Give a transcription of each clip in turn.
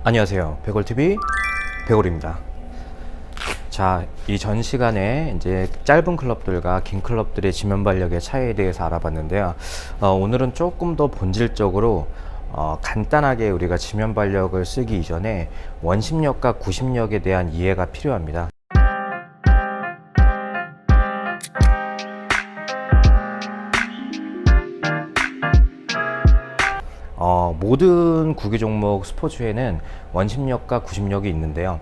안녕하세요. 백골TV 백골입니다. 자, 이 전 시간에 이제 짧은 클럽들과 긴 클럽들의 지면 발력의 차이에 대해서 알아봤는데요. 오늘은 조금 더 본질적으로 간단하게 우리가 지면 발력을 쓰기 이전에 원심력과 구심력에 대한 이해가 필요합니다. 모든 구기 종목 스포츠에는 원심력과 구심력이 있는데요.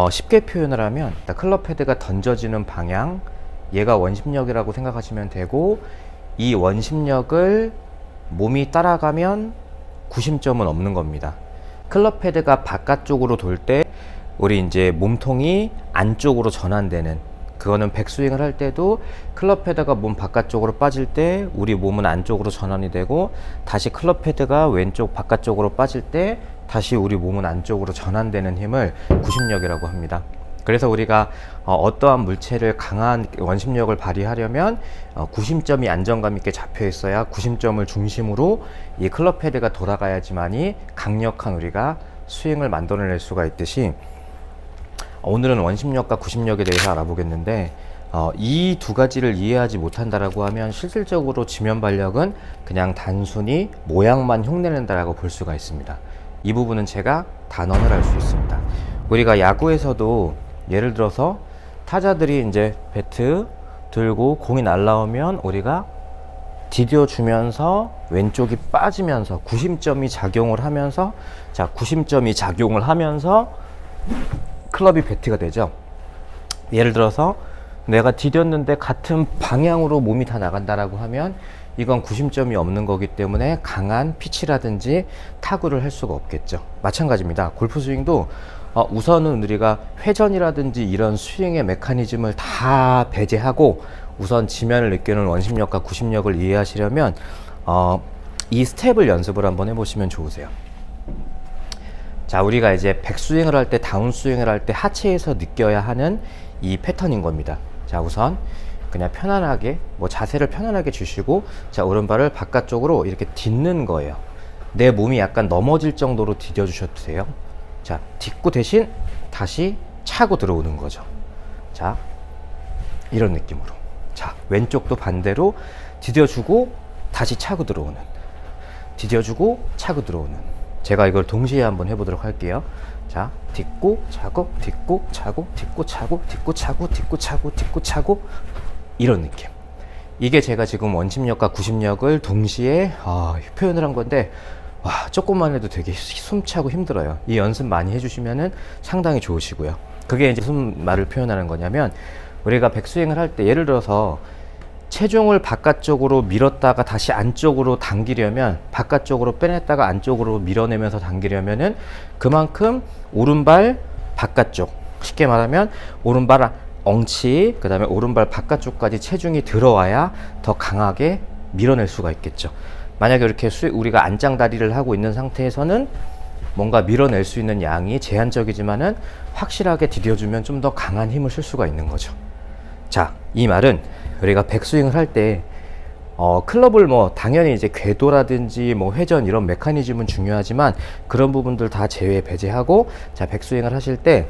쉽게 표현을 하면 클럽 헤드가 던져지는 방향, 얘가 원심력이라고 생각하시면 되고, 이 원심력을 몸이 따라가면 구심점은 없는 겁니다. 클럽 헤드가 바깥쪽으로 돌 때 우리 이제 몸통이 안쪽으로 전환되는, 그거는 백스윙을 할 때도 클럽 헤드가 몸 바깥쪽으로 빠질 때 우리 몸은 안쪽으로 전환이 되고, 다시 클럽 헤드가 왼쪽 바깥쪽으로 빠질 때 다시 우리 몸은 안쪽으로 전환되는 힘을 구심력이라고 합니다. 그래서 우리가 어떠한 물체를 강한 원심력을 발휘하려면 구심점이 안정감 있게 잡혀 있어야 구심점을 중심으로 이 클럽 헤드가 돌아가야지만이 강력한 우리가 스윙을 만들어낼 수가 있듯이, 오늘은 원심력과 구심력에 대해서 알아보겠는데, 이 두 가지를 이해하지 못한다라고 하면 실질적으로 지면 발력은 그냥 단순히 모양만 흉내낸다라고 볼 수가 있습니다. 이 부분은 제가 단언을 할 수 있습니다. 우리가 야구에서도 예를 들어서 타자들이 이제 배트 들고 공이 날라오면 우리가 디뎌주면서 왼쪽이 빠지면서 구심점이 작용을 하면서, 자, 구심점이 작용을 하면서 클럽이 배트가 되죠. 예를 들어서 내가 디뎠는데 같은 방향으로 몸이 다 나간다라고 하면 이건 구심점이 없는 거기 때문에 강한 피치라든지 타구를 할 수가 없겠죠. 마찬가지입니다. 골프 스윙도 우선은 우리가 회전이라든지 이런 스윙의 메커니즘을 다 배제하고 우선 지면을 느끼는 원심력과 구심력을 이해하시려면 이 스텝을 연습을 한번 해보시면 좋으세요. 자, 우리가 이제 백스윙을 할 때, 다운스윙을 할 때 하체에서 느껴야 하는 이 패턴인 겁니다. 자, 우선 그냥 편안하게 자세를 편안하게 주시고, 자, 오른발을 바깥쪽으로 이렇게 딛는 거예요. 내 몸이 약간 넘어질 정도로 디뎌 주셔도 돼요. 자, 딛고 대신 다시 차고 들어오는 거죠. 자, 이런 느낌으로. 자, 왼쪽도 반대로 디뎌주고 다시 차고 들어오는, 디뎌주고 차고 들어오는. 제가 이걸 동시에 한번 해보도록 할게요. 자, 딛고 차고, 딛고 차고, 딛고 차고, 딛고 차고, 딛고 차고, 딛고 차고, 이런 느낌. 이게 제가 지금 원심력과 구심력을 동시에 표현을 한 건데, 조금만 해도 되게 숨차고 힘들어요. 이 연습 많이 해주시면은 상당히 좋으시고요. 그게 이제 무슨 말을 표현하는 거냐면, 우리가 백스윙을 할 때 예를 들어서 체중을 바깥쪽으로 밀었다가 다시 안쪽으로 당기려면, 바깥쪽으로 빼냈다가 안쪽으로 밀어내면서 당기려면은 그만큼 오른발 바깥쪽, 쉽게 말하면 오른발 엉치, 그 다음에 오른발 바깥쪽까지 체중이 들어와야 더 강하게 밀어낼 수가 있겠죠. 만약에 이렇게 우리가 안짱다리를 하고 있는 상태에서는 뭔가 밀어낼 수 있는 양이 제한적이지만은 확실하게 디뎌주면 좀 더 강한 힘을 쓸 수가 있는 거죠. 자, 이 말은 우리가 백스윙을 할 때 클럽을 당연히 이제 궤도라든지 회전 이런 메커니즘은 중요하지만 그런 부분들 다 배제하고, 자, 백스윙을 하실 때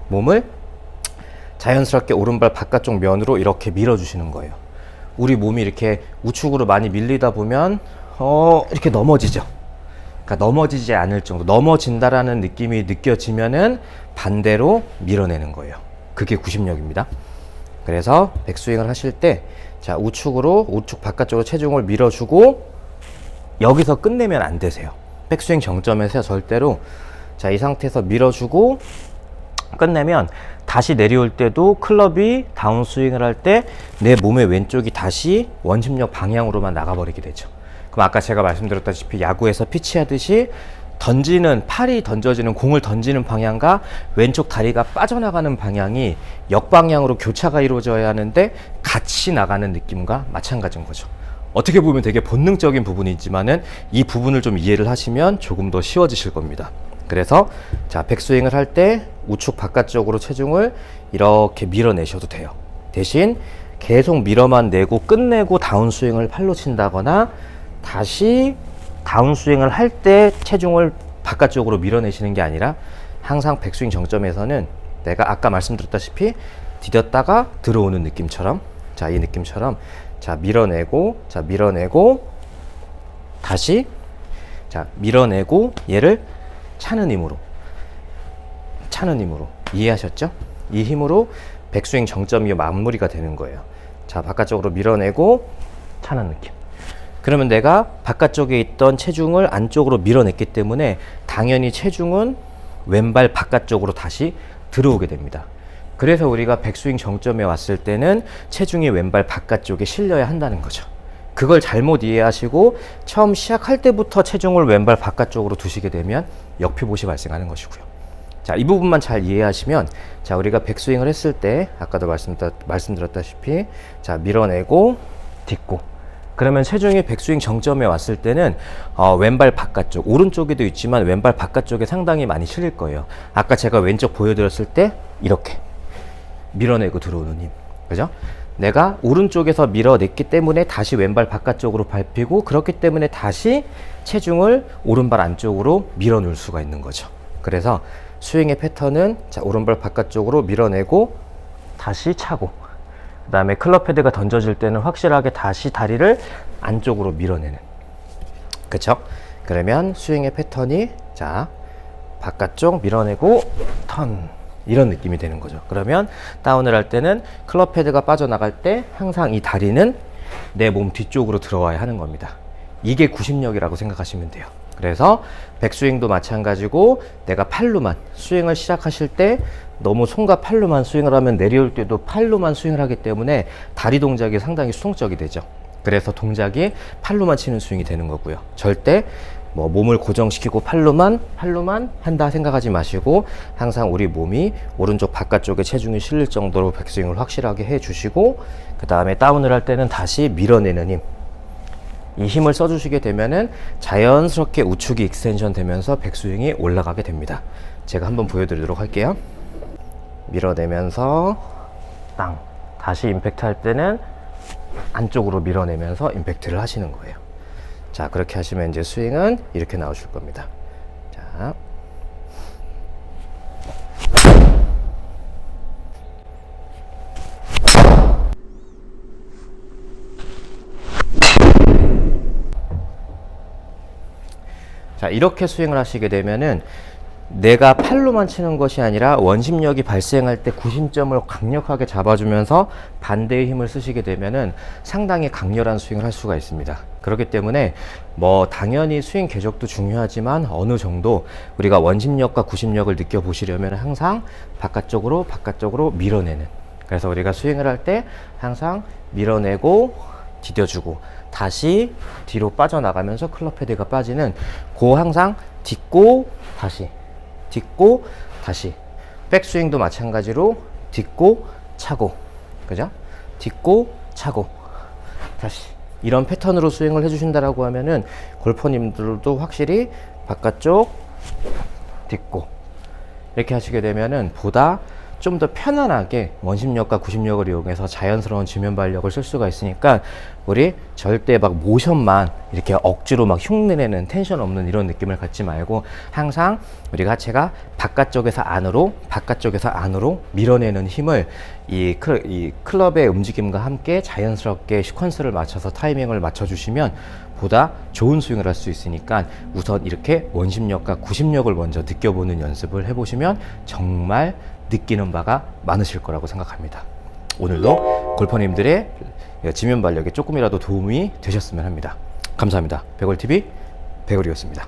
몸을 자연스럽게 오른발 바깥쪽 면으로 이렇게 밀어주시는 거예요. 우리 몸이 이렇게 우측으로 많이 밀리다 보면 이렇게 넘어지죠. 그러니까 넘어지지 않을 정도, 넘어진다라는 느낌이 느껴지면은 반대로 밀어내는 거예요. 그게 구심력입니다. 그래서 백스윙을 하실 때, 자, 우측 바깥쪽으로 체중을 밀어주고 여기서 끝내면 안 되세요. 백스윙 정점에서 절대로, 자, 이 상태에서 밀어주고 끝내면 다시 내려올 때도 클럽이 다운스윙을 할 때 내 몸의 왼쪽이 다시 원심력 방향으로만 나가버리게 되죠. 그럼 아까 제가 말씀드렸다시피 야구에서 피치하듯이 팔이 던져지는, 공을 던지는 방향과 왼쪽 다리가 빠져나가는 방향이 역방향으로 교차가 이루어져야 하는데 같이 나가는 느낌과 마찬가지인 거죠. 어떻게 보면 되게 본능적인 부분이지만은 이 부분을 좀 이해를 하시면 조금 더 쉬워지실 겁니다. 그래서 자, 백스윙을 할 때 우측 바깥쪽으로 체중을 이렇게 밀어내셔도 돼요. 대신 계속 밀어만 내고 끝내고 다운스윙을 팔로 친다거나, 다시 다운스윙을 할 때 체중을 바깥쪽으로 밀어내시는 게 아니라 항상 백스윙 정점에서는 내가 아까 말씀드렸다시피 디뎠다가 들어오는 느낌처럼, 자, 이 느낌처럼, 자, 밀어내고, 자, 밀어내고, 다시, 자, 밀어내고, 얘를 차는 힘으로, 이해하셨죠? 이 힘으로 백스윙 정점이 마무리가 되는 거예요. 자, 바깥쪽으로 밀어내고, 차는 느낌. 그러면 내가 바깥쪽에 있던 체중을 안쪽으로 밀어냈기 때문에 당연히 체중은 왼발 바깥쪽으로 다시 들어오게 됩니다. 그래서 우리가 백스윙 정점에 왔을 때는 체중이 왼발 바깥쪽에 실려야 한다는 거죠. 그걸 잘못 이해하시고 처음 시작할 때부터 체중을 왼발 바깥쪽으로 두시게 되면 역표봇이 발생하는 것이고요. 자, 이 부분만 잘 이해하시면, 자, 우리가 백스윙을 했을 때 아까도 말씀드렸다시피, 자, 밀어내고 딛고, 그러면 체중이 백스윙 정점에 왔을 때는 왼발 바깥쪽, 오른쪽에도 있지만 왼발 바깥쪽에 상당히 많이 실릴 거예요. 아까 제가 왼쪽 보여드렸을 때 이렇게 밀어내고 들어오는 힘, 그죠? 내가 오른쪽에서 밀어냈기 때문에 다시 왼발 바깥쪽으로 밟히고, 그렇기 때문에 다시 체중을 오른발 안쪽으로 밀어넣을 수가 있는 거죠. 그래서 스윙의 패턴은, 자, 오른발 바깥쪽으로 밀어내고 다시 차고, 그 다음에 클럽 헤드가 던져질 때는 확실하게 다시 다리를 안쪽으로 밀어내는, 그쵸? 그러면 스윙의 패턴이, 자, 바깥쪽 밀어내고 턴, 이런 느낌이 되는 거죠. 그러면 다운을 할 때는 클럽 헤드가 빠져나갈 때 항상 이 다리는 내 몸 뒤쪽으로 들어와야 하는 겁니다. 이게 구심력이라고 생각하시면 돼요. 그래서 백스윙도 마찬가지고, 내가 팔로만 스윙을 시작하실 때 너무 손과 팔로만 스윙을 하면 내려올 때도 팔로만 스윙을 하기 때문에 다리 동작이 상당히 수동적이 되죠. 그래서 동작이 팔로만 치는 스윙이 되는 거고요. 절대 뭐 몸을 고정시키고 팔로만 한다 생각하지 마시고, 항상 우리 몸이 오른쪽 바깥쪽에 체중이 실릴 정도로 백스윙을 확실하게 해 주시고, 그 다음에 다운을 할 때는 다시 밀어내는 힘, 이 힘을 써주시게 되면은 자연스럽게 우측이 익스텐션 되면서 백스윙이 올라가게 됩니다. 제가 한번 보여드리도록 할게요. 밀어내면서 땅, 다시 임팩트 할 때는 안쪽으로 밀어내면서 임팩트를 하시는 거예요. 자, 그렇게 하시면 이제 스윙은 이렇게 나오실 겁니다. 자, 자, 이렇게 스윙을 하시게 되면은 내가 팔로만 치는 것이 아니라 원심력이 발생할 때 구심점을 강력하게 잡아주면서 반대의 힘을 쓰시게 되면은 상당히 강렬한 스윙을 할 수가 있습니다. 그렇기 때문에 뭐 당연히 스윙 궤적도 중요하지만 어느 정도 우리가 원심력과 구심력을 느껴보시려면 항상 바깥쪽으로 밀어내는, 그래서 우리가 스윙을 할 때 항상 밀어내고 디뎌주고 다시 뒤로 빠져나가면서 클럽 헤드가 빠지는, 그 항상 딛고 다시 딛고 다시, 백스윙도 마찬가지로 딛고 차고, 그죠? 딛고 차고 다시, 이런 패턴으로 스윙을 해주신다라고 하면은 골퍼님들도 확실히 바깥쪽 딛고 이렇게 하시게 되면은 보다 좀 더 편안하게 원심력과 구심력을 이용해서 자연스러운 지면 발력을 쓸 수가 있으니까, 우리 절대 막 모션만 이렇게 억지로 막 흉내내는, 텐션 없는 이런 느낌을 갖지 말고 항상 우리가 제가 바깥쪽에서 안으로 밀어내는 힘을 이 클럽의 움직임과 함께 자연스럽게 시퀀스를 맞춰서 타이밍을 맞춰주시면 보다 좋은 스윙을 할 수 있으니까, 우선 이렇게 원심력과 구심력을 먼저 느껴보는 연습을 해보시면 정말 느끼는 바가 많으실 거라고 생각합니다. 오늘도 골퍼님들의 지면 발력에 조금이라도 도움이 되셨으면 합니다. 감사합니다. 백월TV 백월이었습니다.